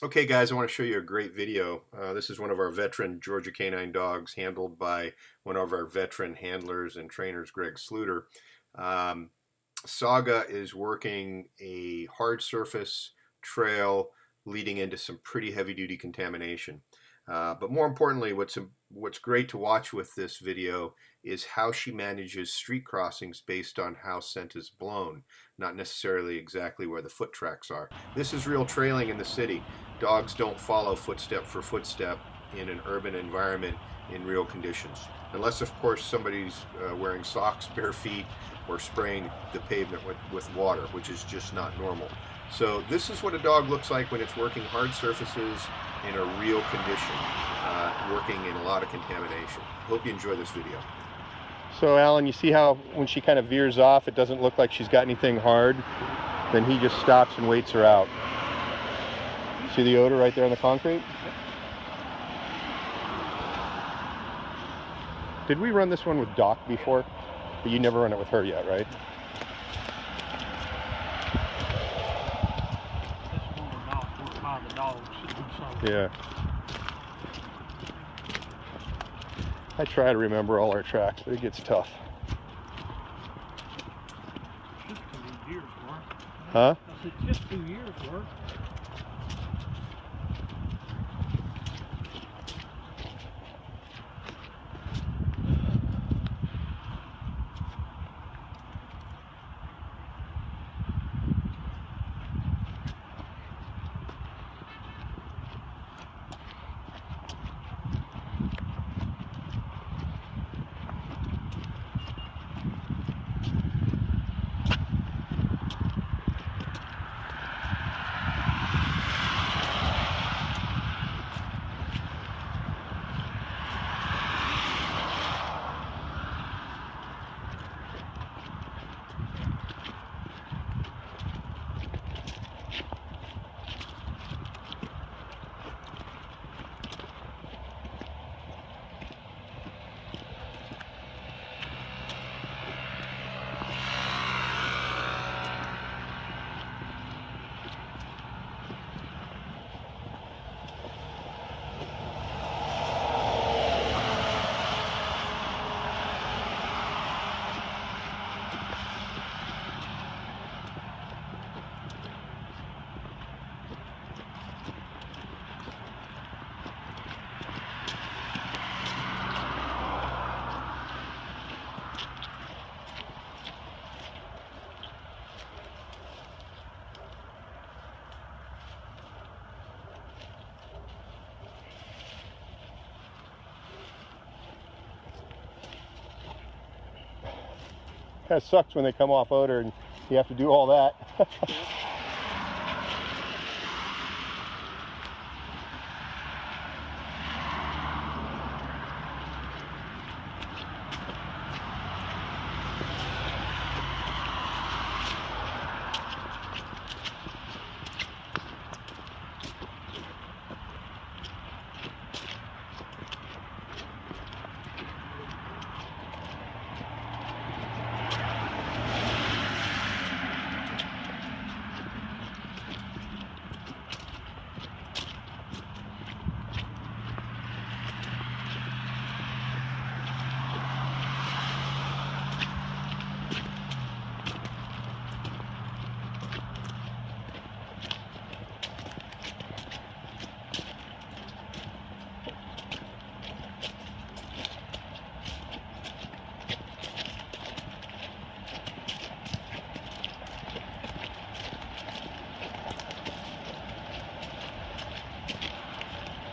Okay, guys, I want to show you a great video. This is one of our veteran Georgia Canine dogs, handled by one of our veteran handlers and trainers, Greg Sluter. Um, Saga is working a hard surface trail leading into some pretty heavy-duty contamination. But more importantly, what's great to watch with this video is how she manages street crossings based on how scent is blown, not necessarily exactly where the foot tracks are. This is real trailing in the city. Dogs don't follow footstep for footstep in an urban environment in real conditions, unless of course somebody's wearing socks, bare feet, or spraying the pavement with water, which is just not normal. So this is what a dog looks like when it's working hard surfaces in a real condition, working in a lot of contamination. Hope you enjoy this video. So Alan, you see how when she kind of veers off, it doesn't look like she's got anything hard? Then he just stops and waits her out. See the odor right there on the concrete? Did we run this one with Doc before? But you never run it with her yet, right? Yeah. I try to remember all our tracks, but it gets tough. Just 2 years worth. Huh? I said just 2 years worth. Kind of sucks when they come off odor and you have to do all that.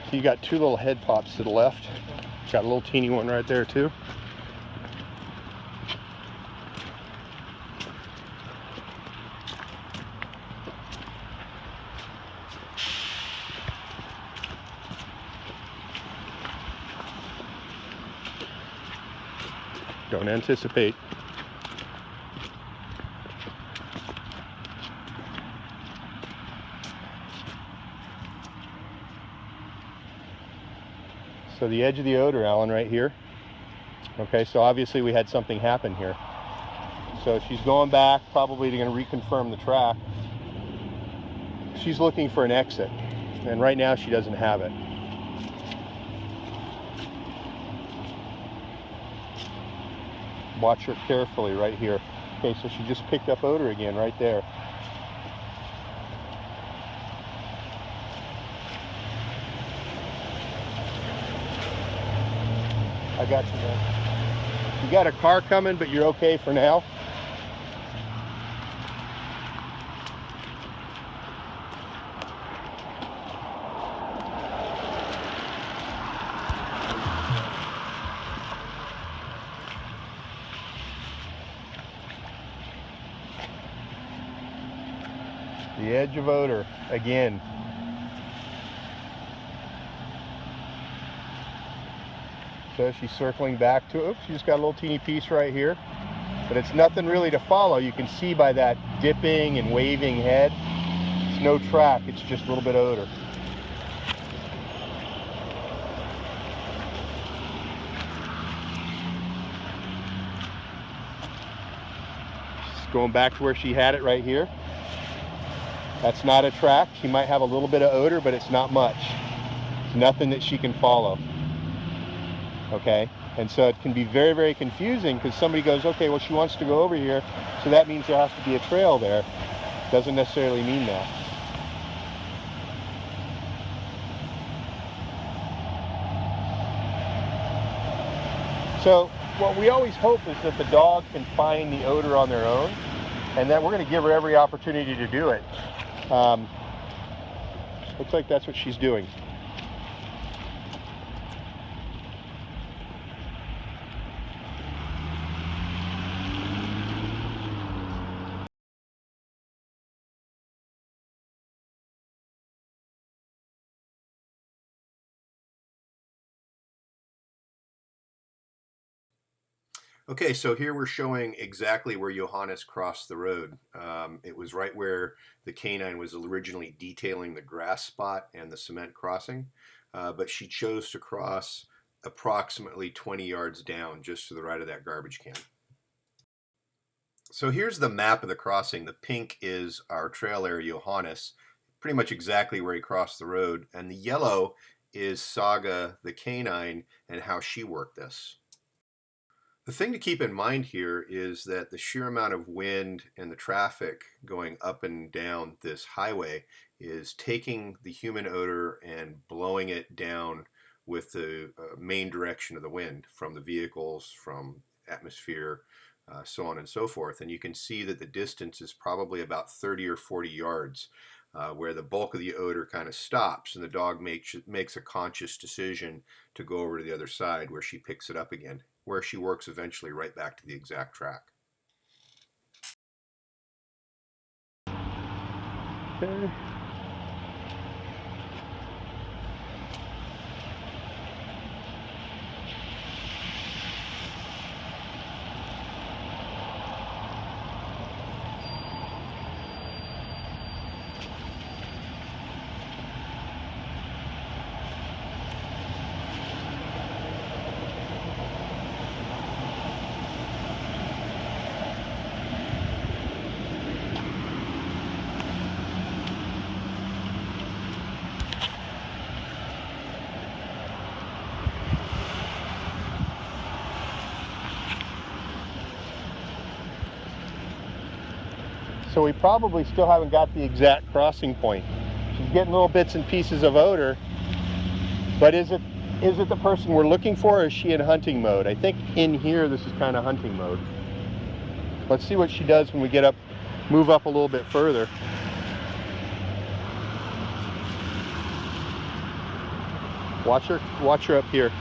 So you got two little head pops to the left. Got a little teeny one right there too. Don't anticipate. So the edge of the odor, Alan, right here. Okay, so obviously we had something happen here. So she's going back, probably going to reconfirm the track. She's looking for an exit. and right now she doesn't have it. Watch her carefully right here. Okay, so she just picked up odor again right there. I got you, man. You got a car coming, but you're okay for now. The edge of odor again. So she's circling back to, oops, she just got a little teeny piece right here. But it's nothing really to follow. You can see by that dipping and waving head, it's no track, it's just a little bit of odor. Just going back to where she had it right here. That's not a track. She might have a little bit of odor, but it's not much. It's nothing that she can follow. Okay? And so it can be very, very confusing because somebody goes, okay, well, she wants to go over here, so that means there has to be a trail there. Doesn't necessarily mean that. So what we always hope is that the dog can find the odor on their own, and that we're going to give her every opportunity to do it. Looks like that's what she's doing. Okay, so here we're showing exactly where Johannes crossed the road. It was right where the canine was originally detailing the grass spot and the cement crossing, but she chose to cross approximately 20 yards down, just to the right of that garbage can. So here's the map of the crossing. The pink is our trail area, Johannes, pretty much exactly where he crossed the road, and the yellow is Saga, the canine, and how she worked this. The thing to keep in mind here is that the sheer amount of wind and the traffic going up and down this highway is taking the human odor and blowing it down with the main direction of the wind from the vehicles, from atmosphere, so on and so forth. And you can see that the distance is probably about 30 or 40 yards. Where the bulk of the odor kind of stops, and the dog makes a conscious decision to go over to the other side where she picks it up again, where she works eventually right back to the exact track. Okay. So we probably still haven't got the exact crossing point. She's getting little bits and pieces of odor, but is it the person we're looking for, or is she in hunting mode? I think in here this is kind of hunting mode. Let's see what she does when we get up, move up a little bit further. Watch her up here.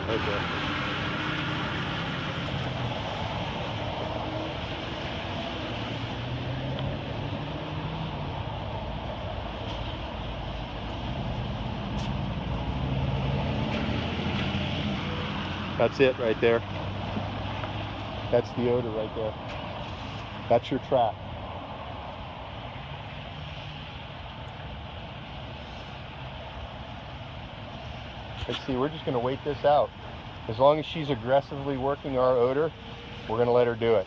Okay. That's it right there. That's the odor right there. That's your track. Let's see, we're just going to wait this out. As long as she's aggressively working our odor, we're going to let her do it.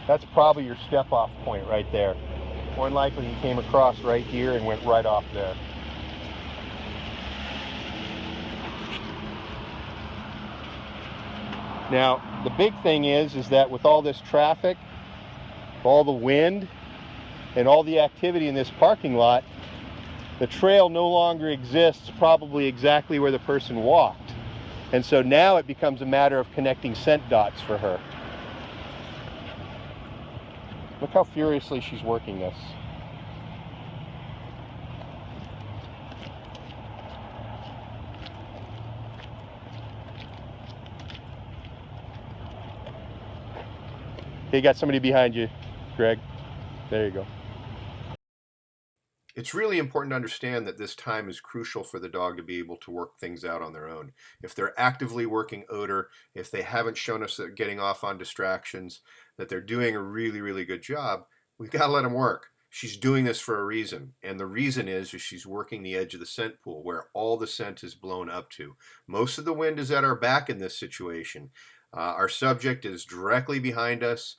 That's probably your step-off point right there. More than likely he came across right here and went right off there. Now, the big thing is that with all this traffic, all the wind, and all the activity in this parking lot, the trail no longer exists probably exactly where the person walked. And so now it becomes a matter of connecting scent dots for her. Look how furiously she's working this. Hey, you got somebody behind you, Greg. There you go. It's really important to understand that this time is crucial for the dog to be able to work things out on their own. If they're actively working odor, if they haven't shown us that getting off on distractions, that they're doing a really, really good job, we've got to let them work. She's doing this for a reason, and the reason is she's working the edge of the scent pool where all the scent is blown up to. Most of the wind is at our back in this situation. Our subject is directly behind us.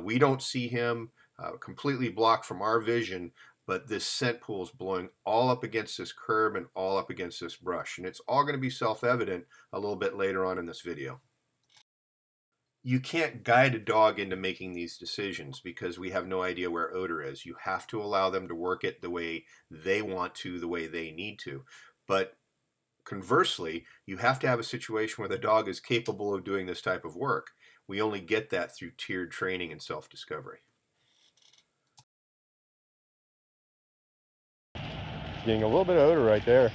We don't see him, completely blocked from our vision, but this scent pool is blowing all up against this curb and all up against this brush. And it's all going to be self-evident a little bit later on in this video. You can't guide a dog into making these decisions because we have no idea where odor is. You have to allow them to work it the way they want to, the way they need to. But conversely, you have to have a situation where the dog is capable of doing this type of work. We only get that through tiered training and self-discovery. Getting a little bit of odor right there.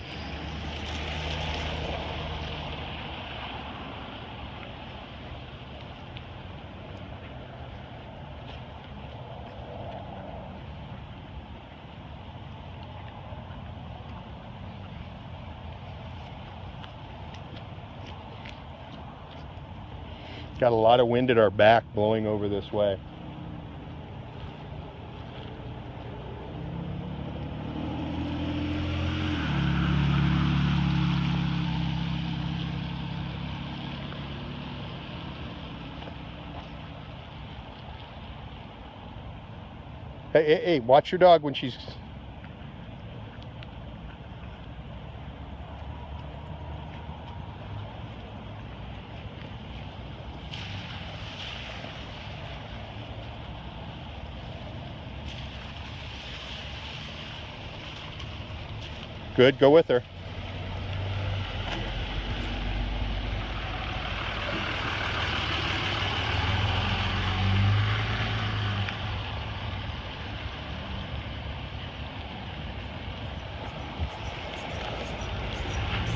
Got a lot of wind at our back blowing over this way. Hey, watch your dog when she's... Good, go with her.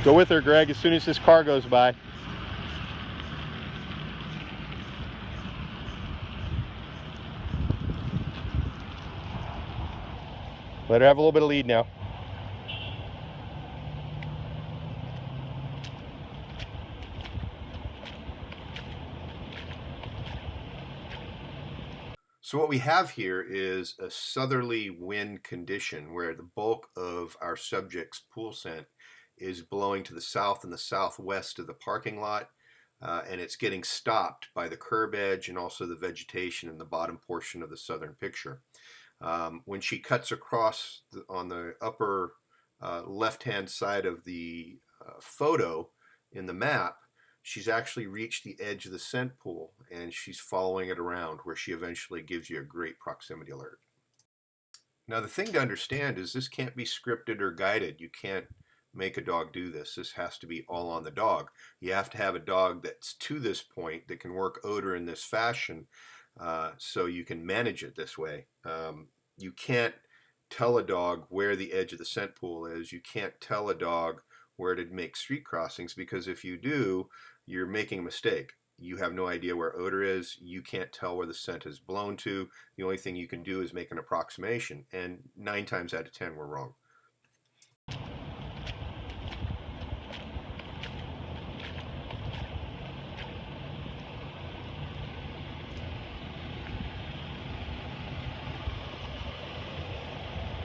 Go with her, Greg, as soon as this car goes by. Let her have a little bit of lead now. So what we have here is a southerly wind condition where the bulk of our subject's pool scent is blowing to the south and the southwest of the parking lot, and it's getting stopped by the curb edge and also the vegetation in the bottom portion of the southern picture. When she cuts across on the upper left-hand side of the photo in the map, she's actually reached the edge of the scent pool and she's following it around where she eventually gives you a great proximity alert. Now the thing to understand is this can't be scripted or guided. You can't make a dog do this. This has to be all on the dog. You have to have a dog that's to this point that can work odor in this fashion, so you can manage it this way. You can't tell a dog where the edge of the scent pool is. You can't tell a dog where to make street crossings, because if you do, you're making a mistake. You have no idea where odor is. You can't tell where the scent has blown to. The only thing you can do is make an approximation, and 9 times out of 10 we're wrong.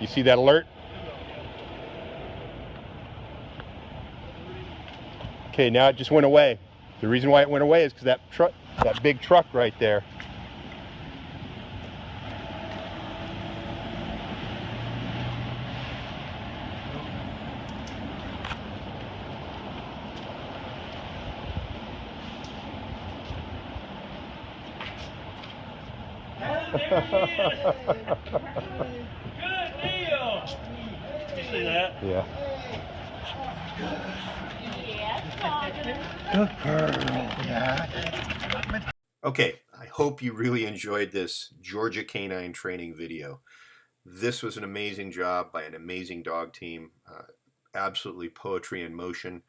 You see that alert? Okay, now it just went away. The reason why it went away is because that big truck right there. Good deal. You see that? Yeah. Okay, I hope you really enjoyed this Georgia Canine training video. This was an amazing job by an amazing dog team. Absolutely poetry in motion.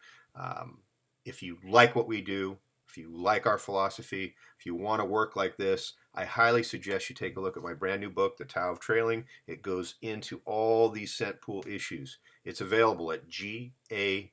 If you like what we do, if you like our philosophy, if you want to work like this, I highly suggest you take a look at my brand new book, The Tao of Trailing. It goes into all these scent pool issues. It's available at gacanine.com.